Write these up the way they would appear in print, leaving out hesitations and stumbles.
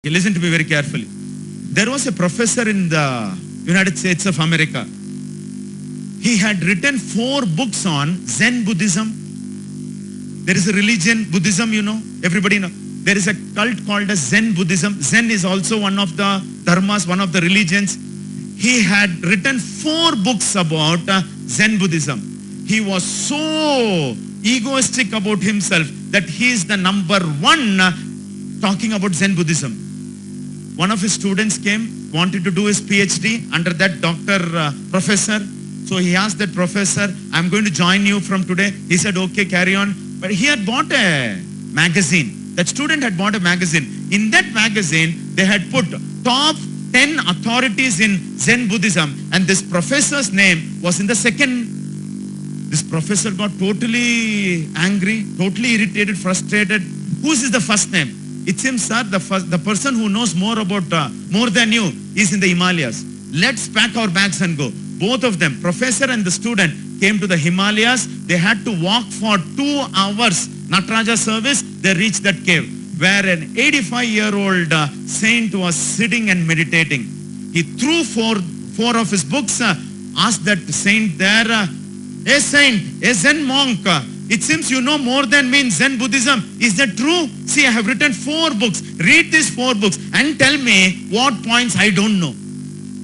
Okay, listen to me very carefully. There was a professor in the United States of America. He had written 4 books on Zen Buddhism. There is a religion, Buddhism, you know, everybody know. There is a cult called as Zen Buddhism. Zen is also one of the dharmas, one of the religions. He had written 4 books about Zen Buddhism. He was so egoistic about himself that he is the number 1 talking about Zen Buddhism. One of his students came, wanted to do his PhD under that professor. So he asked that professor, I'm going to join you from today. He said, okay, carry on. But he had bought a magazine. That student had bought a magazine. In that magazine, they had put top 10 authorities in Zen Buddhism. And this professor's name was in the second. This professor got totally angry, totally irritated, frustrated. Whose is the first name? It seems, sir, the person who knows more about more than you is in the Himalayas. Let's pack our bags and go. Both of them, professor and the student, came to the Himalayas. They had to walk for 2 hours. Nataraja service, they reached that cave where an 85-year-old saint was sitting and meditating. He threw four of his books, asked that saint there, a saint, a Zen monk, it seems you know more than me in Zen Buddhism. Is that true? See, I have written 4 books. Read these 4 books and tell me what points I don't know.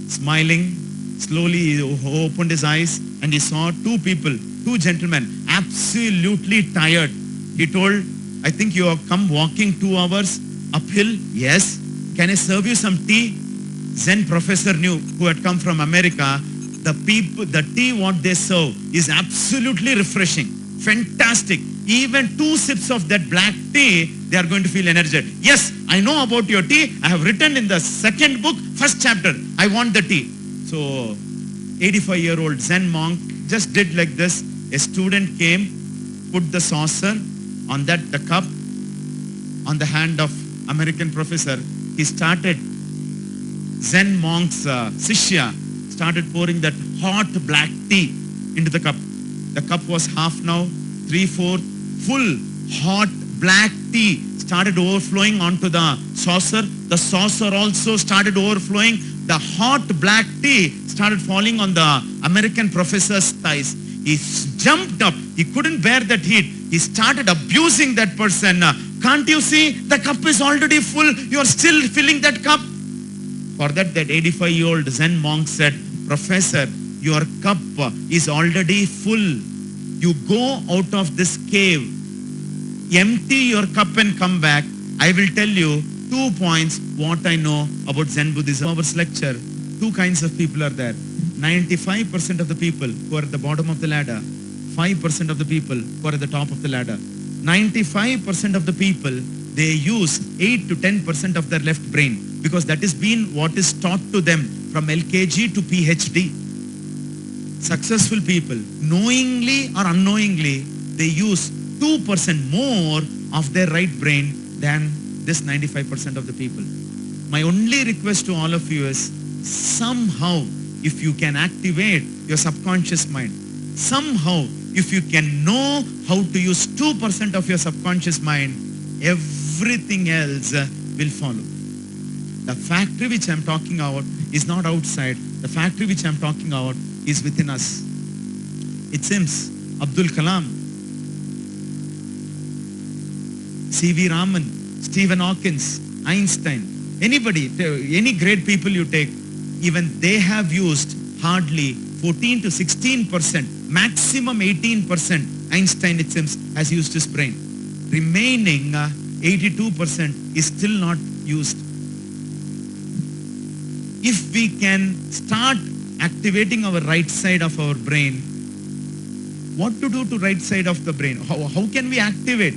Smiling, slowly he opened his eyes and he saw 2 people, 2 gentlemen, absolutely tired. He told, I think you have come walking 2 hours uphill. Yes. Can I serve you some tea? Zen professor knew, who had come from America, the tea what they serve is absolutely refreshing. Fantastic. Even 2 sips of that black tea, they are going to feel energetic. Yes, I know about your tea. I have written in the 2nd book, 1st chapter. I want the tea. So, 85-year-old Zen monk just did like this. A student came, put the saucer on the cup, on the hand of American professor. He started, Zen monk's Sishya started pouring that hot black tea into the cup. The cup was half now, 3/4, full hot black tea started overflowing onto the saucer. The saucer also started overflowing. The hot black tea started falling on the American professor's thighs. He jumped up. He couldn't bear that heat. He started abusing that person. Can't you see? The cup is already full. You are still filling that cup. For that 85-year-old Zen monk said, Professor, your cup is already full. You go out of this cave, empty your cup and come back. I will tell you 2 points what I know about Zen Buddhism. Our lecture, 2 kinds of people are there. 95% of the people who are at the bottom of the ladder, 5% of the people who are at the top of the ladder. 95% of the people, they use 8 to 10% of their left brain because that has been what is taught to them from LKG to PhD. Successful people, knowingly or unknowingly, they use 2% more of their right brain than this 95% of the people. My only request to all of you is, somehow, if you can activate your subconscious mind, somehow, if you can know how to use 2% of your subconscious mind, everything else will follow. The factory which I am talking about is not outside. The factory which I am talking about is within us. It seems Abdul Kalam, C.V. Raman, Stephen Hawkins, Einstein, anybody, any great people you take, even they have used hardly 14 to 16%, maximum 18%. Einstein, it seems, has used his brain. Remaining 82% is still not used. If we can start activating our right side of our brain, what to do to right side of the brain? How can we activate?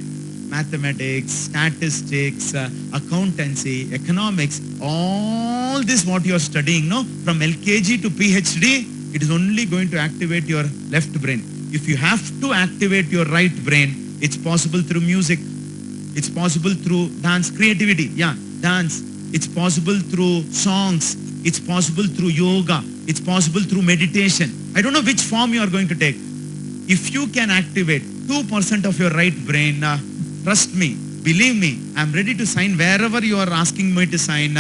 Mathematics, statistics, accountancy, economics, all this what you are studying, no? From LKG to PhD, it is only going to activate your left brain. If you have to activate your right brain, it's possible through music. It's possible through dance, creativity, dance. It's possible through songs. It's possible through yoga. It's possible through meditation. I don't know which form you are going to take. If you can activate 2% of your right brain, trust me, Believe me, I'm ready to sign wherever you are asking me to sign.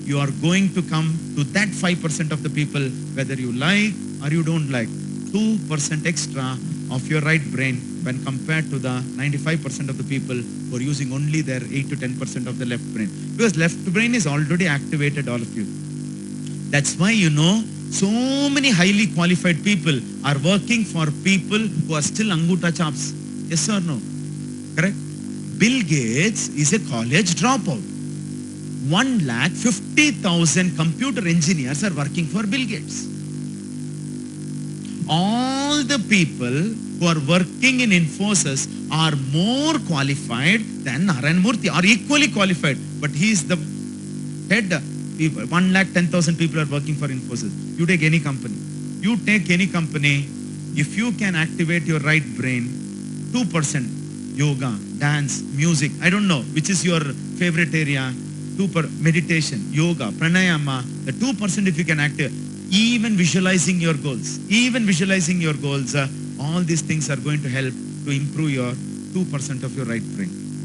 You are going to come to that 5% of the people, whether you like or you don't like. 2% extra of your right brain when compared to the 95% of the people who are using only their 8 to 10% of the left brain. Because left brain is already activated, all of you. That's why so many highly qualified people are working for people who are still anguta chops. Yes or no? Correct? Bill Gates is a college dropout. 150,000 computer engineers are working for Bill Gates. All the people who are working in Infosys are more qualified than Narayan Murthy, are equally qualified. But he is the head. 110,000 people are working for Infosys. You take any company. You take any company, if you can activate your right brain, 2%, yoga, dance, music, I don't know, which is your favorite area, meditation, yoga, pranayama, the 2% if you can activate, even visualizing your goals, all these things are going to help to improve your 2% of your right brain.